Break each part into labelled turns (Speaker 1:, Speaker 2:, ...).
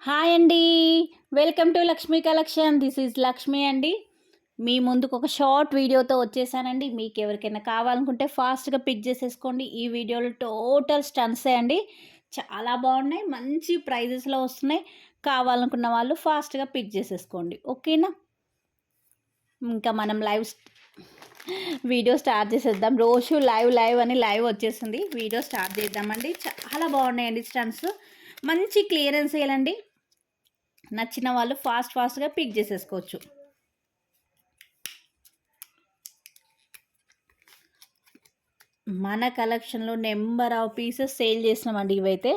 Speaker 1: Hi అండి. Welcome to Lakshmi collection. This is Lakshmi అండి. మీ ముందుకు ఒక షార్ట్ వీడియోతో వచ్చేసానండి. మీకు ఎవరికైనా కావాలనుకుంటే ఫాస్ట్గా పిక్ చేసేసుకోండి. ఈ వీడియోలో టోటల్ స్టన్సే అండి. చాలా బాగున్నాయి, మంచి ప్రైజెస్లో వస్తున్నాయి. కావాలనుకున్న వాళ్ళు ఫాస్ట్గా పిక్ చేసేసుకోండి, ఓకేనా? ఇంకా మనం వీడియో స్టార్ట్ చేసేద్దాం. రోజు లైవ్ అని లైవ్ వచ్చేసింది. వీడియో స్టార్ట్ చేద్దామండి. చాలా బాగున్నాయండి స్టన్స్. మంచి క్లియరెన్స్ చేయాలండి. నచ్చిన వాళ్ళు ఫాస్ట్గా పిక్ చేసేసుకోవచ్చు. మన కలెక్షన్లో నెంబర్ ఆఫ్ పీసెస్ సేల్ చేసినామండి. ఇవైతే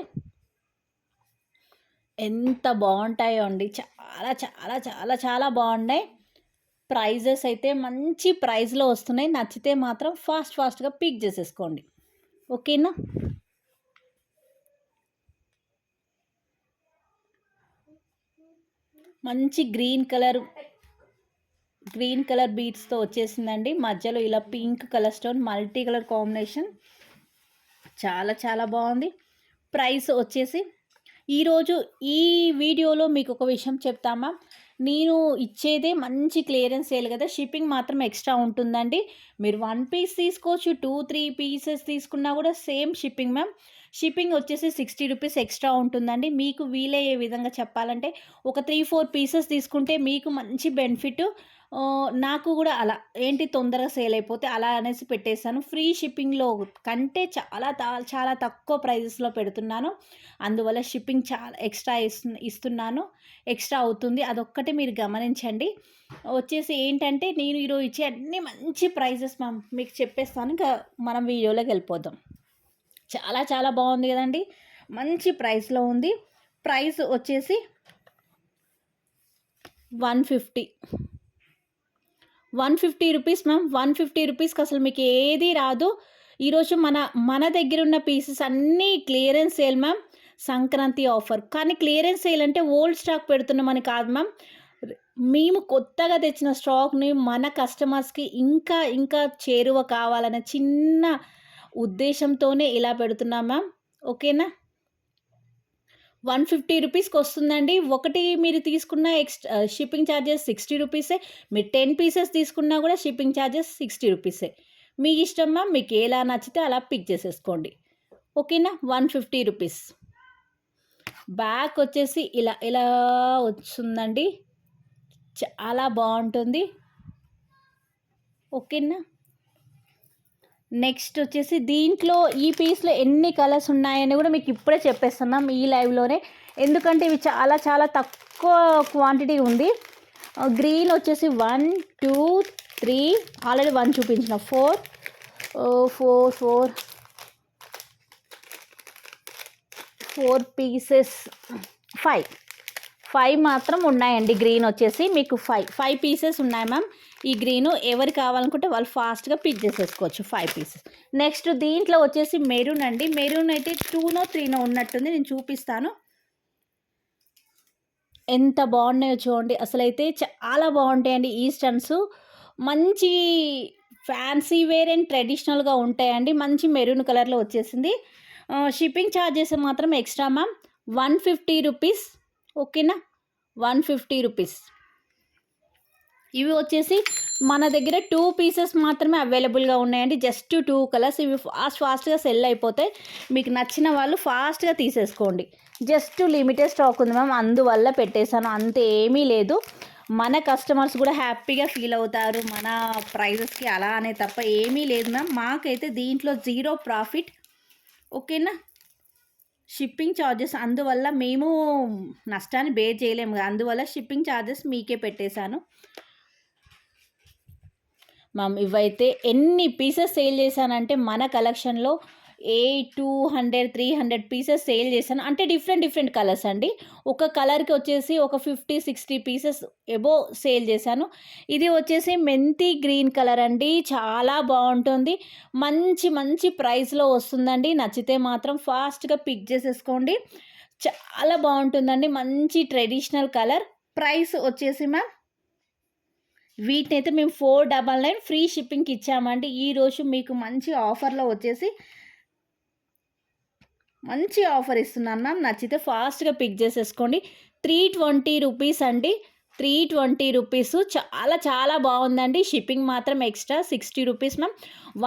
Speaker 1: ఎంత బాగుంటాయో అండి, చాలా చాలా చాలా చాలా బాగున్నాయి. ప్రైజెస్ అయితే మంచి ప్రైస్లో వస్తున్నాయి. నచ్చితే మాత్రం ఫాస్ట్గా పిక్ చేసేసుకోండి, ఓకేనా? మంచి గ్రీన్ కలర్ బీడ్స్తో వచ్చేసిందండి. మధ్యలో ఇలా pink colour stone, multi colour combination, చాలా చాలా బాగుంది. ప్రైస్ వచ్చేసి ఈరోజు ఈ వీడియోలో మీకు ఒక విషయం చెప్తామా, నేను ఇచ్చేదే మంచి క్లియరెన్స్ సేల్ కదా, షిప్పింగ్ మాత్రం ఎక్స్ట్రా ఉంటుందండి. మీరు 1 పీస్ తీసుకోవచ్చు, 2-3 పీసెస్ తీసుకున్నా కూడా సేమ్ షిప్పింగ్ మ్యామ్. షిప్పింగ్ వచ్చేసి 60 రూపీస్ ఎక్స్ట్రా ఉంటుందండి. మీకు వీలయ్యే విధంగా చెప్పాలంటే ఒక 3-4 పీసెస్ తీసుకుంటే మీకు మంచి బెనిఫిట్. నాకు కూడా అలా ఏంటి తొందరగా సేల్ అయిపోతే అలా అనేసి పెట్టేశాను. ఫ్రీ షిప్పింగ్లో కంటే చాలా తక్కువ ప్రైజెస్లో పెడుతున్నాను. అందువల్ల షిప్పింగ్ చాలా ఎక్స్ట్రా ఇస్తున్నాను, ఎక్స్ట్రా అవుతుంది. అదొక్కటి మీరు గమనించండి. వచ్చేసి ఏంటంటే నేను ఈరోజు ఇచ్చే అన్ని మంచి ప్రైజెస్ మీకు చెప్పేస్తాను. ఇంకా మనం వీడియోలోకి వెళ్ళిపోదాం. చాలా చాలా బాగుంది కదండి, మంచి ప్రైస్లో ఉంది. ప్రైస్ వచ్చేసి 150 రూపీస్ మ్యామ్. 150 రూపీస్కి అసలు మీకు ఏది రాదు. ఈరోజు మన దగ్గర ఉన్న పీసెస్ అన్నీ clearance sale ma'am. Sankranti offer, కానీ క్లియరెన్స్ సేల్ అంటే ఓల్డ్ స్టాక్ పెడుతున్నామని కాదు మ్యామ్. మేము కొత్తగా తెచ్చిన స్టాక్ని మన కస్టమర్స్కి ఇంకా ఇంకా చేరువ కావాలనే చిన్న ఉద్దేశంతోనే ఇలా పెడుతున్నాం మ్యామ్, ఓకేనా? 150 రూపీస్కి వస్తుందండి. ఒకటి మీరు తీసుకున్న షిప్పింగ్ ఛార్జెస్ 60 రూపీసే. మీరు 10 పీసెస్ తీసుకున్నా కూడా షిప్పింగ్ ఛార్జెస్ 60 రూపీసే. మీ ఇష్టం మ్యామ్, మీకు ఎలా నచ్చితే అలా పిక్ చేసేసుకోండి, ఓకేనా? 150 రూపీస్. బ్యాక్ వచ్చేసి ఇలా ఇలా వస్తుందండి, చాలా బాగుంటుంది, ఓకేనా? నెక్స్ట్ వచ్చేసి దీంట్లో ఈ పీస్లో ఎన్ని కలర్స్ ఉన్నాయని కూడా మీకు ఇప్పుడే చెప్పేస్తున్నాం ఈ లైవ్లోనే. ఎందుకంటే ఇవి చాలా చాలా తక్కువ క్వాంటిటీ ఉంది. గ్రీన్ వచ్చేసి 1, 2, 3, ఆల్రెడీ 1 చూపించిన, 4 పీసెస్, 5 మాత్రం ఉన్నాయండి. గ్రీన్ వచ్చేసి మీకు 5 పీసెస్ ఉన్నాయి మ్యామ్. ఈ గ్రీను ఎవరు కావాలనుకుంటే వాళ్ళు ఫాస్ట్గా పిక్ చేసేసుకోవచ్చు, 5 పీసెస్. నెక్స్ట్ దీంట్లో వచ్చేసి మెరూన్ అండి. మెరూన్ అయితే 2నో 3నో ఉన్నట్టుంది, నేను చూపిస్తాను. ఎంత బాగున్నాయో చూడండి. అసలైతే చాలా బాగుంటాయండి ఈ స్టన్స్. మంచి ఫ్యాన్సీ వేర్ అండ్ ట్రెడిషనల్గా ఉంటాయండి. మంచి మెరూన్ కలర్లో వచ్చేసింది. షిప్పింగ్ ఛార్జెస్ మాత్రం ఎక్స్ట్రా మ్యామ్, 150 రూపీస్, ఓకేనా? 150 రూపీస్. ఇవి వచ్చేసి మన దగ్గర 2 పీసెస్ మాత్రమే అవైలబుల్గా ఉన్నాయండి. Just 2 colours. ఇవి ఫాస్ట్గా సెల్ అయిపోతాయి. మీకు నచ్చిన వాళ్ళు ఫాస్ట్గా తీసేసుకోండి. జస్ట్ లిమిటెడ్ స్టాక్ ఉంది మ్యామ్, అందువల్ల పెట్టేశాను, అంతే, ఏమీ లేదు. మన కస్టమర్స్ కూడా హ్యాపీగా ఫీల్ అవుతారు మన ప్రైజెస్కి, అలా అనే తప్ప ఏమీ లేదు మ్యామ్. మాకైతే దీంట్లో 0 ప్రాఫిట్, ఓకేనా? షిప్పింగ్ ఛార్జెస్, అందువల్ల మేము నష్టాన్ని బేర్ చేయలేము కదా, అందువల్ల షిప్పింగ్ ఛార్జెస్ మీకే పెట్టేశాను మ్యామ్. ఇవైతే ఎన్ని పీసెస్ సేల్ చేశానంటే మన కలెక్షన్లో 200-300 పీసెస్ సేల్ చేశాను. అంటే డిఫరెంట్ కలర్స్ అండి. ఒక కలర్కి వచ్చేసి ఒక 50-60 పీసెస్ ఎబో సేల్ చేశాను. ఇది వచ్చేసి మెంతి గ్రీన్ కలర్ అండి, చాలా బాగుంటుంది. మంచి ప్రైస్లో వస్తుందండి. నచ్చితే మాత్రం ఫాస్ట్గా పిక్ చేసేసుకోండి, చాలా బాగుంటుందండి. మంచి ట్రెడిషనల్ కలర్. ప్రైస్ వచ్చేసి మ్యామ్ వీటిని అయితే మేము 499 ఫ్రీ షిప్పింగ్కి ఇచ్చామండి. ఈరోజు మీకు మంచి ఆఫర్లో వచ్చేసి మంచి ఆఫర్ ఇస్తున్నాను మ్యామ్. నచ్చితే ఫాస్ట్‌గా పిక్ చేసేసుకోండి. 320 రూపీస్ అండి. 320 రూపీసు చాలా చాలా బాగుందండి. షిప్పింగ్ మాత్రం ఎక్స్ట్రా 60 రూపీస్ మ్యామ్.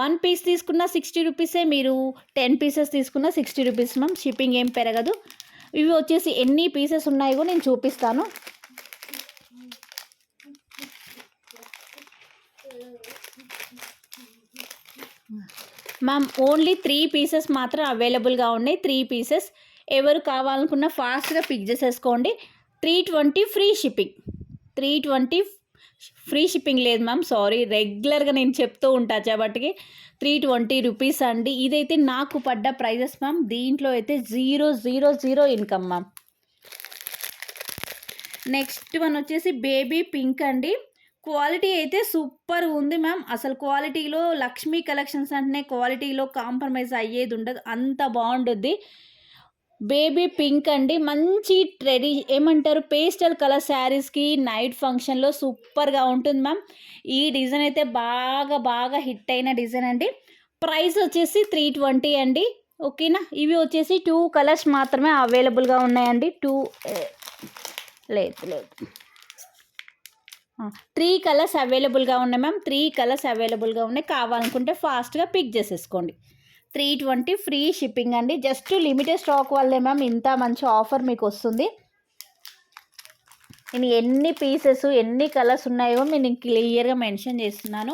Speaker 1: 1 పీస్ తీసుకున్న 60 రూపీసే, మీరు 10 పీసెస్ తీసుకున్న 60 రూపీస్ మ్యామ్. షిప్పింగ్ ఏం పెరగదు. ఇవి వచ్చేసి ఎన్ని పీసెస్ ఉన్నాయో నేను చూపిస్తాను. మ్యామ్ ఓన్లీ 3 పీసెస్ మాత్రం అవైలబుల్గా ఉన్నాయి. 3 పీసెస్ ఎవరు కావాలనుకున్న ఫాస్ట్గా పిక్ చేసేసుకోండి. 320 ఫ్రీ షిప్పింగ్. 320 ఫ్రీ షిప్పింగ్ లేదు మ్యామ్, సారీ. రెగ్యులర్గా నేను చెప్తూ ఉంటా కాబట్టికి 320 రూపీస్ అండి. ఇదైతే నాకు పడ్డ ప్రైజెస్ మ్యామ్. దీంట్లో అయితే 000 ఇన్కమ్ మ్యామ్. నెక్స్ట్ వన్ వచ్చేసి బేబీ పింక్ అండి. క్వాలిటీ అయితే సూపర్ ఉంది మ్యామ్. అసలు క్వాలిటీలో లక్ష్మీ కలెక్షన్స్ అంటేనే క్వాలిటీలో కాంప్రమైజ్ అయ్యేది ఉండదు, అంత బాగుంటుంది. బేబీ పింక్ అండి. మంచి ఏమంటారు, పేస్టల్ కలర్ శారీస్కి నైట్ ఫంక్షన్లో సూపర్గా ఉంటుంది మ్యామ్. ఈ డిజైన్ అయితే బాగా బాగా హిట్ అయిన డిజైన్ అండి. ప్రైస్ వచ్చేసి 320 అండి. ఓకేనా. ఇవి వచ్చేసి 2 కలర్స్ మాత్రమే అవైలబుల్గా ఉన్నాయండి. లేదు 3 కలర్స్ అవైలబుల్గా ఉన్నాయి మ్యామ్. 3 కలర్స్ అవైలబుల్గా ఉన్నాయి. కావాలనుకుంటే ఫాస్ట్గా పిక్ చేసేసుకోండి. 320 ఫ్రీ షిప్పింగ్ అండి. జస్ట్ లిమిటెడ్ స్టాక్ వల్లే మ్యామ్ ఇంత మంచి ఆఫర్ మీకు వస్తుంది. నేను ఎన్ని పీసెస్ ఎన్ని కలర్స్ ఉన్నాయో నేను క్లియర్గా మెన్షన్ చేస్తున్నాను.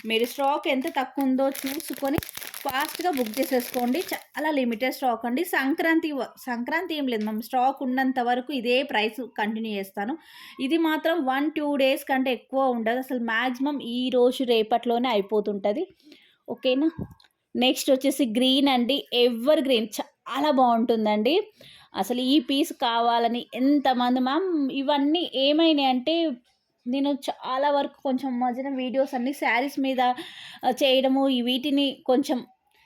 Speaker 1: మీరు స్టాక్ ఎంత తక్కువ ఉందో చూసుకొని ఫాస్ట్గా బుక్ చేసేసుకోండి. చాలా లిమిటెడ్ స్టాక్ అండి. సంక్రాంతి ఏం లేదు మ్యామ్, స్టాక్ ఉన్నంత వరకు ఇదే ప్రైస్ కంటిన్యూ చేస్తాను. ఇది మాత్రం 1-2 డేస్ కంటే ఎక్కువ ఉండదు. అసలు మ్యాక్సిమం ఈ రోజు రేపట్లోనే అయిపోతుంటుంది. ఓకేనా. నెక్స్ట్ వచ్చేసి గ్రీన్ అండి. ఎవర్ గ్రీన్ చాలా బాగుంటుందండి. అసలు ఈ పీస్ కావాలని ఎంతమంది మ్యామ్. ఇవన్నీ ఏమైనాయి అంటే, నేను చాలా వరకు కొంచెం మధ్యన వీడియోస్ అన్నీ శారీస్ మీద చేయడము, వీటిని కొంచెం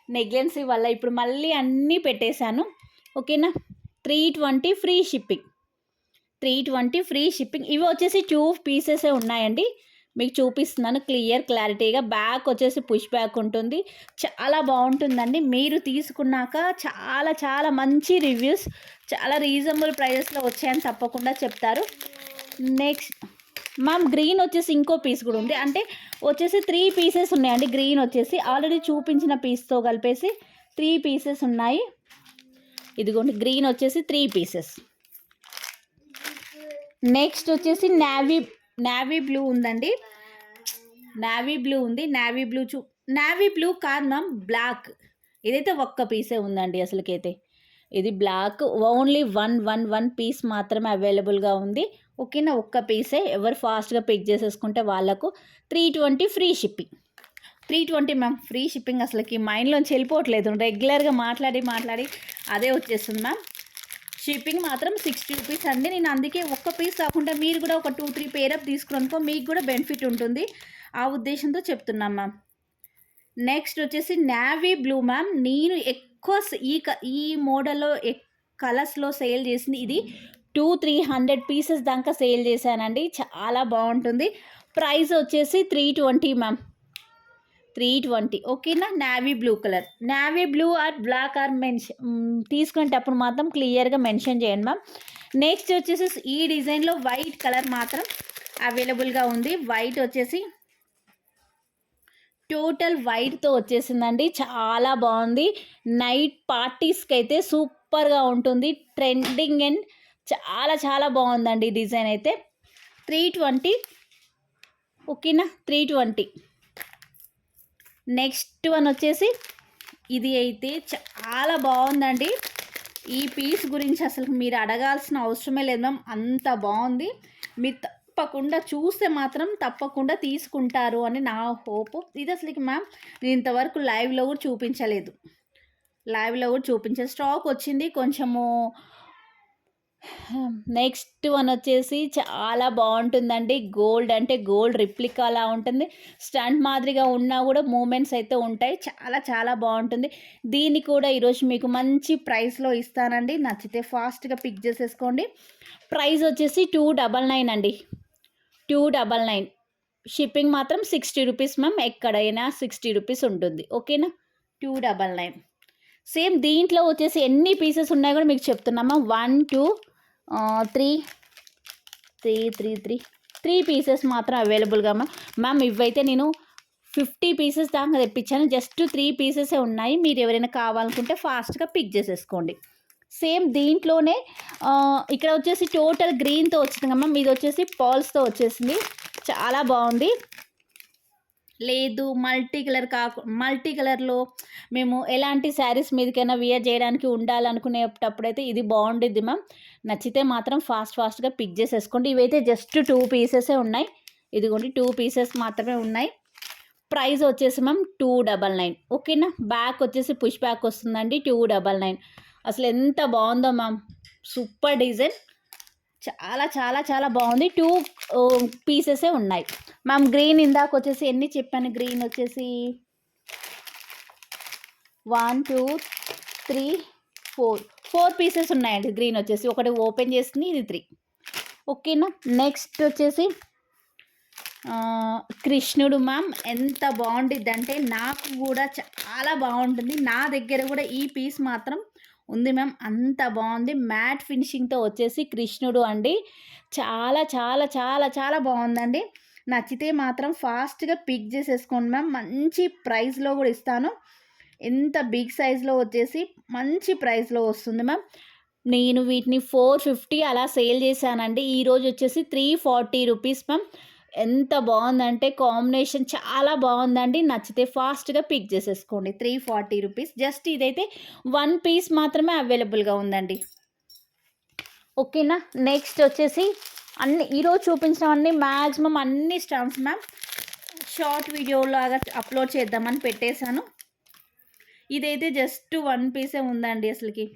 Speaker 1: నెగ్లెన్సీ వల్ల ఇప్పుడు మళ్ళీ అన్నీ పెట్టేశాను. ఓకేనా. 320 ఫ్రీ షిప్పింగ్. 320 free shipping. ఇవి వచ్చేసి 2 పీసెసే ఉన్నాయండి. మీకు చూపిస్తున్నాను క్లారిటీగా. బ్యాక్ వచ్చేసి పుష్ బ్యాక్ ఉంటుంది. చాలా బాగుంటుందండి. మీరు తీసుకున్నాక చాలా చాలా మంచి రివ్యూస్, చాలా రీజనబుల్ ప్రైజెస్లో వచ్చాయని తప్పకుండా చెప్తారు. నెక్స్ట్ మ్యామ్ గ్రీన్ వచ్చేసి ఇంకో పీస్ కూడా ఉంది. అంటే వచ్చేసి 3 పీసెస్ ఉన్నాయండి. గ్రీన్ వచ్చేసి ఆల్రెడీ చూపించిన పీస్తో కలిపేసి 3 పీసెస్ ఉన్నాయి. ఇదిగోండి గ్రీన్ వచ్చేసి 3 పీసెస్. నెక్స్ట్ వచ్చేసి నావీ బ్లూ ఉందండి. నావీ బ్లూ ఉంది. నావీ బ్లూ కాదు మ్యామ్, బ్లాక్. ఇదైతే ఒక్క పీసే ఉందండి అసలుకైతే. ఇది బ్లాక్. ఓన్లీ వన్ పీస్ మాత్రమే అవైలబుల్గా ఉంది. ఓకేనా. ఒక్క పీసే. ఎవరు ఫాస్ట్గా పిక్ చేసేసుకుంటే వాళ్ళకు 320 free shipping. 320 ma'am free shipping. అసలుకి మైండ్లోంచి వెళ్ళిపోవట్లేదు. రెగ్యులర్గా మాట్లాడి అదే వచ్చేస్తుంది మ్యామ్. షిప్పింగ్ మాత్రం 60 రూపీస్ అండి. నేను అందుకే ఒక్క పీస్ కాకుండా మీరు కూడా ఒక 2-3 పేరప్ తీసుకున్నానుకో మీకు కూడా బెనిఫిట్ ఉంటుంది. ఆ ఉద్దేశంతో చెప్తున్నాం మ్యామ్. నెక్స్ట్ వచ్చేసి నావీ బ్లూ మ్యామ్. నేను ఎక్కువ ఈ మోడల్లో కలర్స్లో సేల్ చేసింది ఇది. 200-300 పీసెస్ దాకా సేల్ చేశానండి. చాలా బాగుంటుంది. ప్రైస్ వచ్చేసి 320 మ్యామ్. 320. ఓకేనా. Navy blue colour. Navy blue or black or తీసుకునేటప్పుడు మాత్రం క్లియర్గా మెన్షన్ చేయండి మ్యామ్. నెక్స్ట్ వచ్చేసి ఈ డిజైన్లో వైట్ కలర్ మాత్రం అవైలబుల్గా ఉంది. వైట్ వచ్చేసి టోటల్ వైట్తో వచ్చేసిందండి. చాలా బాగుంది. నైట్ పార్టీస్కి అయితే సూపర్గా ఉంటుంది. ట్రెండింగ్ అండ్ చాలా చాలా బాగుందండి డిజైన్ అయితే. 320. ఓకేనా. 320. నెక్స్ట్ వన్ వచ్చేసి ఇది అయితే చాలా బాగుందండి. ఈ పీస్ గురించి అసలు మీరు అడగాల్సిన అవసరమే లేదు మ్యామ్, అంత బాగుంది. మీరు తప్పకుండా చూస్తే మాత్రం తప్పకుండా తీసుకుంటారు అని నా హోప్. ఇది అసలుకి మ్యామ్ నేను ఇంతవరకు లైవ్లో కూడా చూపించలేదు. స్టాక్ వచ్చింది కొంచెము. నెక్స్ట్ వన్ వచ్చేసి చాలా బాగుంటుందండి. గోల్డ్ అంటే గోల్డ్ రిప్లికా అలా ఉంటుంది. స్టంట్ మాదిరిగా ఉన్నా కూడా మూమెంట్స్ అయితే ఉంటాయి. చాలా చాలా బాగుంటుంది. దీన్ని కూడా ఈరోజు మీకు మంచి ప్రైస్లో ఇస్తానండి. నచ్చితే ఫాస్ట్గా పిక్ చేసేసుకోండి. ప్రైస్ వచ్చేసి 299 అండి. 299. షిప్పింగ్ మాత్రం 60 రూపీస్ మ్యామ్. ఎక్కడైనా 60 రూపీస్ ఉంటుంది. ఓకేనా. 299. సేమ్ దీంట్లో వచ్చేసి ఎన్ని పీసెస్ ఉన్నాయో కూడా మీకు చెప్తున్నామా. 1 2 3 3 3 3 3 పీసెస్ మాత్రం అవైలబుల్గా మ్యామ్. ఇవైతే నేను 50 పీసెస్ దాకా తెప్పించాను. జస్ట్ 3 పీసెసే ఉన్నాయి. మీరు ఎవరైనా కావాలనుకుంటే ఫాస్ట్గా పిక్ చేసేసుకోండి. సేమ్ దీంట్లోనే ఇక్కడ వచ్చేసి టోటల్ గ్రీన్తో వచ్చింది కదా మ్యామ్. ఇది వచ్చేసి పాల్స్తో వచ్చేసింది. చాలా బాగుంది. లేదు మల్టీ కలర్లో మేము ఎలాంటి శారీస్ మీదకైనా వియర్ చేయడానికి ఉండాలనుకునేటప్పుడైతే ఇది బాగుండిద్ది మ్యామ్. నచ్చితే మాత్రం ఫాస్ట్గా పిక్ చేసేసుకోండి. ఇవైతే జస్ట్ 2 పీసెసే ఉన్నాయి. ఇదిగోండి 2 పీసెస్ మాత్రమే ఉన్నాయి. ప్రైస్ వచ్చేసి మ్యామ్ 299. ఓకేనా. బ్యాక్ వచ్చేసి పుష్ బ్యాక్ వస్తుందండి. 299. అసలు ఎంత బాగుందో మ్యామ్. Super design. చాలా చాలా చాలా బాగుంది. 2 పీసెసే ఉన్నాయి మ్యామ్. గ్రీన్ ఇందాక వచ్చేసి ఎన్ని చెప్పాను. గ్రీన్ వచ్చేసి 1 2 3 4 పీసెస్ ఉన్నాయండి. గ్రీన్ వచ్చేసి ఒకటి ఓపెన్ చేసింది, ఇది 3. ఓకేనా. నెక్స్ట్ వచ్చేసి కృష్ణుడు మ్యామ్. ఎంత బాగుంటుంది అంటే నాకు కూడా చాలా బాగుంటుంది. నా దగ్గర కూడా ఈ పీస్ మాత్రం ఉంది మ్యామ్. అంత బాగుంది. మ్యాట్ ఫినిషింగ్తో వచ్చేసి కృష్ణుడు అండి. చాలా చాలా చాలా చాలా బాగుందండి. నచ్చితే మాత్రం ఫాస్ట్గా పిక్ చేసేసుకోండి మ్యామ్. మంచి ప్రైస్లో కూడా ఇస్తాను. ఎంత బిగ్ సైజ్లో వచ్చేసి మంచి ప్రైస్లో వస్తుంది మ్యామ్. నేను వీటిని 450 అలా సేల్ చేశానండి. ఈరోజు వచ్చేసి 340 రూపీస్ మ్యామ్. ఎంత బాగుందంటే కాంబినేషన్ చాలా బాగుందండి. నచ్చితే ఫాస్ట్గా పిక్ చేసేసుకోండి. 340 రూపీస్. జస్ట్ ఇదైతే 1 పీస్ మాత్రమే అవైలబుల్గా ఉందండి. ఓకేనా. నెక్స్ట్ వచ్చేసి ఈరోజు చూపించినవన్నీ మ్యాక్సిమం అన్ని స్టఫ్స్ మ్యామ్ షార్ట్ వీడియో లాగా అప్లోడ్ చేద్దామని పెట్టేశాను. ఇదైతే జస్ట్ 1 పీసే ఉందండి. అసలుకి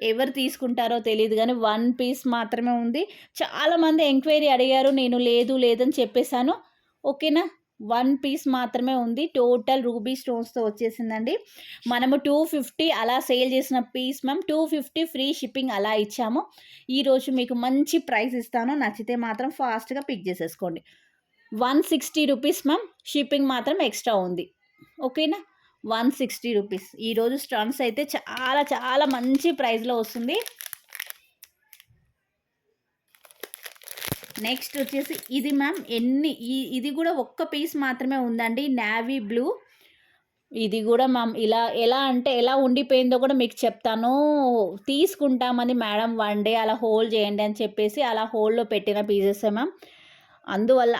Speaker 1: ఎవరు తీసుకుంటారో తెలియదు కానీ 1 పీస్ మాత్రమే ఉంది. చాలామంది ఎంక్వైరీ అడిగారు. నేను లేదని చెప్పేశాను. ఓకేనా. 1 పీస్ మాత్రమే ఉంది. టోటల్ రూబీ స్టోన్స్తో వచ్చేసిందండి. మనము 250 అలా సేల్ చేసిన పీస్ మ్యామ్ 250 ఫ్రీ షిప్పింగ్ అలా ఇచ్చాము. ఈరోజు మీకు మంచి ప్రైస్ ఇస్తాను. నచ్చితే మాత్రం ఫాస్ట్గా పిక్ చేసేసుకోండి. 160 రూపీస్ మ్యామ్. షిప్పింగ్ మాత్రం ఎక్స్ట్రా ఉంది. ఓకేనా. 160 రూపీస్. ఈరోజు స్టన్స్ అయితే చాలా చాలా మంచి ప్రైస్లో వస్తుంది. నెక్స్ట్ వచ్చేసి ఇది మ్యామ్ ఇది కూడా ఒక్క పీస్ మాత్రమే ఉందండి. Navy blue. ఇది కూడా మ్యామ్ ఎలా అంటే ఎలా ఉండిపోయిందో కూడా మీకు చెప్తాను. తీసుకుంటామని మేడం 1 డే అలా హోల్డ్ చేయండి అని చెప్పేసి అలా హోల్డ్లో పెట్టిన పీసెసే మ్యామ్.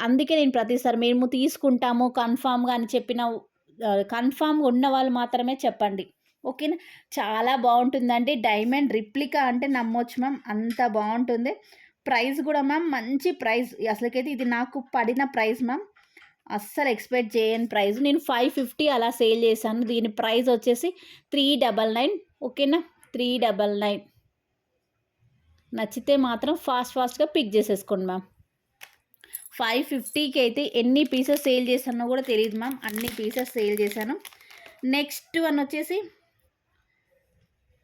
Speaker 1: అందుకే నేను ప్రతిసారి మేము తీసుకుంటాము కన్ఫామ్గా అని కన్ఫామ్గా ఉన్న వాళ్ళు మాత్రమే చెప్పండి. ఓకేనా. చాలా బాగుంటుందండి. డైమండ్ రిప్లికా అంటే నమ్మొచ్చు మ్యామ్. అంత బాగుంటుంది. ప్రైస్ కూడా మ్యామ్ మంచి ప్రైస్. అసలుకైతే ఇది నాకు పడిన ప్రైస్ మ్యామ్. అస్సలు ఎక్స్పెక్ట్ చేయని ప్రైస్. నేను 550 అలా సేల్ చేశాను. దీని ప్రైస్ వచ్చేసి 399. ఓకేనా. 399. నచ్చితే మాత్రం ఫాస్ట్గా పిక్ చేసేసుకోండి మ్యామ్. 550కి అయితే ఎన్ని పీసెస్ సేల్ చేశానో కూడా తెలియదు మ్యామ్. అన్ని పీసెస్ సేల్ చేశాను. నెక్స్ట్ వన్ వచ్చేసి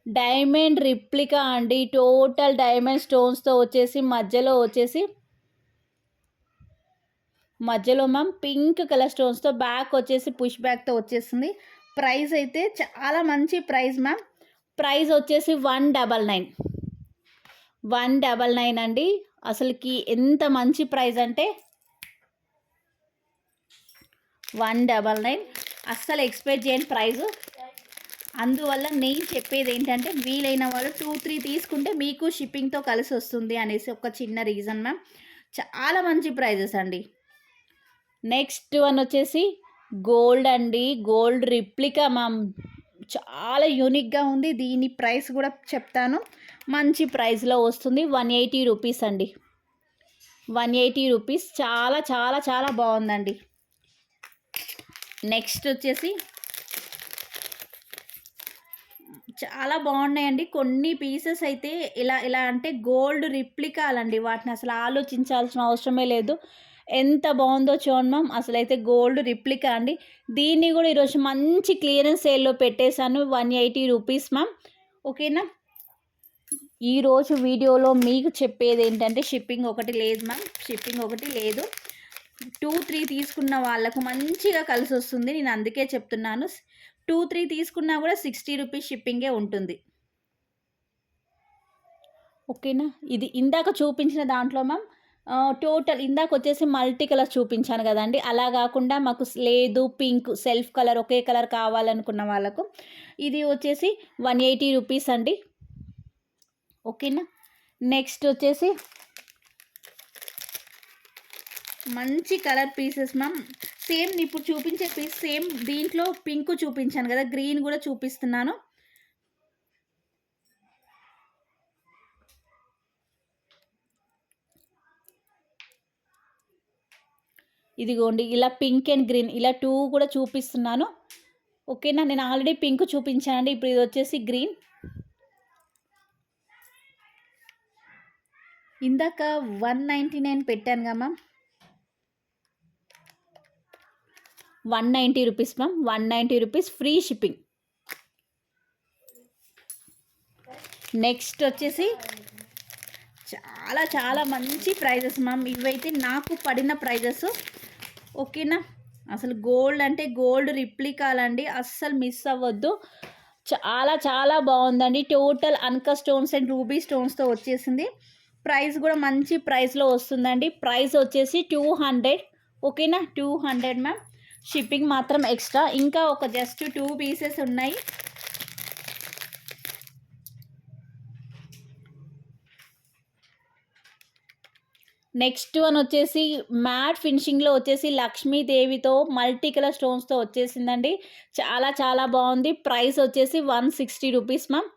Speaker 1: డైమండ్ రిప్లికా అండి. టోటల్ డైమండ్ స్టోన్స్తో వచ్చేసి మధ్యలో మ్యామ్ పింక్ కలర్ స్టోన్స్తో బ్యాక్ వచ్చేసి పుష్ బ్యాక్తో వచ్చేసింది. ప్రైస్ అయితే చాలా మంచి ప్రైస్ మ్యామ్. ప్రైస్ వచ్చేసి 199 అండి. అసలుకి ఎంత మంచి ప్రైస్ అంటే 199. అస్సలు ఎక్స్పెక్ట్ చేయని ప్రైస్. అందువల్ల నేను చెప్పేది ఏంటంటే వీలైన వాళ్ళు 2-3 తీసుకుంటే మీకు షిప్పింగ్తో కలిసి వస్తుంది అనేసి ఒక చిన్న రీజన్ మ్యామ్. చాలా మంచి ప్రైజెస్ అండి. నెక్స్ట్ వన్ వచ్చేసి గోల్డ్ అండి. Gold replica ma'am. చాలా యూనిక్గా ఉంది. దీని ప్రైస్ కూడా చెప్తాను. మంచి ప్రైస్లో వస్తుంది. 180 రూపీస్ అండి. 180 రూపీస్. చాలా చాలా చాలా బాగుందండి. నెక్స్ట్ వచ్చేసి చాలా బాగున్నాయండి. కొన్ని పీసెస్ అయితే ఇలా అంటే గోల్డ్ రిప్లికాలండి. వాటిని అసలు ఆలోచించాల్సిన అవసరమే లేదు. ఎంత బాగుందో చూడండి మ్యామ్. అసలైతే గోల్డ్ రిప్లికా అండి. దీన్ని కూడా ఈరోజు మంచి క్లియరెన్స్ సేల్లో పెట్టేశాను. 180 రూపీస్ మ్యామ్. ఓకేనా. ఈరోజు వీడియోలో మీకు చెప్పేది ఏంటంటే షిప్పింగ్ ఒకటి లేదు మ్యామ్. షిప్పింగ్ ఒకటి లేదు. 2-3 తీసుకున్న వాళ్ళకు మంచిగా కలిసి వస్తుంది. నేను అందుకే చెప్తున్నాను. 2, 3 తీసుకున్నా కూడా 60 రూపీస్ షిప్పింగే ఉంటుంది. ఓకేనా. ఇది ఇందాక చూపించిన దాంట్లో మ్యామ్ టోటల్ ఇందాకొచ్చేసి మల్టీ కలర్ చూపించాను కదండీ! అలా గాకుండా మాకు లేదు పింక్ సెల్ఫ్ కలర్ ఒకే కలర్ కావాలనుకున్న వాళ్ళకు ఇది వచ్చేసి 180 రూపీస్ అండి. ఓకేనా. నెక్స్ట్ వచ్చేసి మంచి కలర్ పీసెస్ మ్యామ్. సేమ్ ఇప్పుడు చూపించే పీస్ సేమ్ దీంట్లో పింక్ చూపించాను కదా! గ్రీన్ కూడా చూపిస్తున్నాను. ఇదిగోండి ఇలా పింక్ అండ్ గ్రీన్ ఇలా 2 కూడా చూపిస్తున్నాను. ఓకేనా. నేను ఆల్రెడీ పింక్ చూపించానండి. ఇప్పుడు ఇది వచ్చేసి గ్రీన్. ఇందాక 199 పెట్టానుగా ma'am. 190 rupees ma'am. 190 rupees free shipping. Next వచ్చేసి చాలా చాలా మంచి ప్రైజెస్ మ్యామ్. ఇవైతే నాకు పడిన ప్రైజెస్. ఓకేనా. అసలు గోల్డ్ అంటే గోల్డ్ రిప్లికాలండి, అస్సలు మిస్ అవ్వద్దు. చాలా చాలా బాగుందండి. Total uncut stones and ruby స్టోన్స్తో వచ్చేసింది. ప్రైస్ కూడా మంచి ప్రైస్లో వస్తుందండి. ప్రైస్ వచ్చేసి 200. ఓకేనా. 200 మ్యామ్. షిప్పింగ్ మాత్రం ఎక్స్ట్రా. ఇంకా ఒక జస్ట్ 2 పీసెస్ ఉన్నాయి. నెక్స్ట్ వన్ వచ్చేసి మ్యాట్ ఫినిషింగ్లో వచ్చేసి లక్ష్మీదేవితో మల్టీ కలర్ స్టోన్స్తో వచ్చేసిందండి. చాలా చాలా బాగుంది. ప్రైస్ వచ్చేసి 160 రూపీస్ మ్యామ్.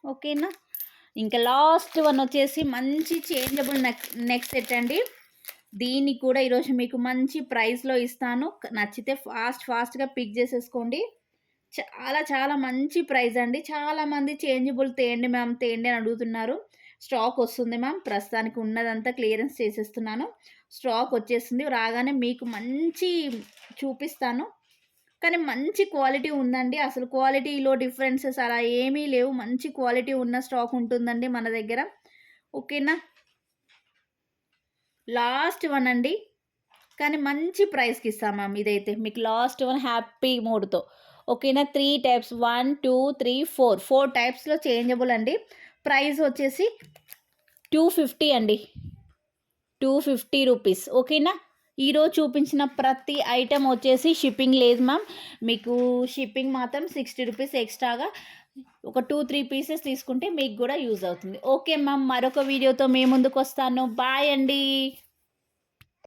Speaker 1: ఓకేనా. ఇంకా లాస్ట్ వన్ వచ్చేసి మంచి చేంజబుల్ నెక్ సెట్ అండి. దీన్ని కూడా ఈరోజు మీకు మంచి ప్రైస్లో ఇస్తాను. నచ్చితే ఫాస్ట్గా పిక్ చేసేసుకోండి. చాలా చాలా మంచి ప్రైస్ అండి. చాలామంది చేంజబుల్ తేండి మ్యామ్ తేండి అని అడుగుతున్నారు. స్టాక్ వస్తుంది మ్యామ్. ప్రస్తుతానికి ఉన్నదంతా క్లియరెన్స్ చేసేస్తున్నాను. స్టాక్ వచ్చేస్తుంది. రాగానే మీకు మంచి చూపిస్తాను. కానీ మంచి క్వాలిటీ ఉందండి. అసలు క్వాలిటీలో డిఫరెన్సెస్ అలా ఏమీ లేవు. మంచి క్వాలిటీ ఉన్న స్టాక్ ఉంటుందండి మన దగ్గర. ఓకేనా. లాస్ట్ వన్ అండి. కానీ మంచి ప్రైస్కి ఇస్తాం మ్యామ్. ఇదైతే మీకు లాస్ట్ వన్ హ్యాపీ మూడ్తో. ఓకేనా. 3 టైప్స్ 1, 2, 3, 4 టైప్స్లో చేంజబుల్ అండి. ప్రైస్ వచ్చేసి 250 అండి. 250 రూపీస్. ఓకేనా. ఈరోజు చూపించిన ప్రతి ఐటెం వచ్చేసి షిప్పింగ్ లేదు మ్యామ్. మీకు షిప్పింగ్ మాత్రం 60 రూపీస్ ఎక్స్ట్రాగా ఒక 2, 3 పీసెస్ తీసుకుంటే మీకు కూడా యూజ్ అవుతుంది. Okay ma'am. మరొక వీడియోతో మీ ముందుకు వస్తాను. బాయ్ అండి.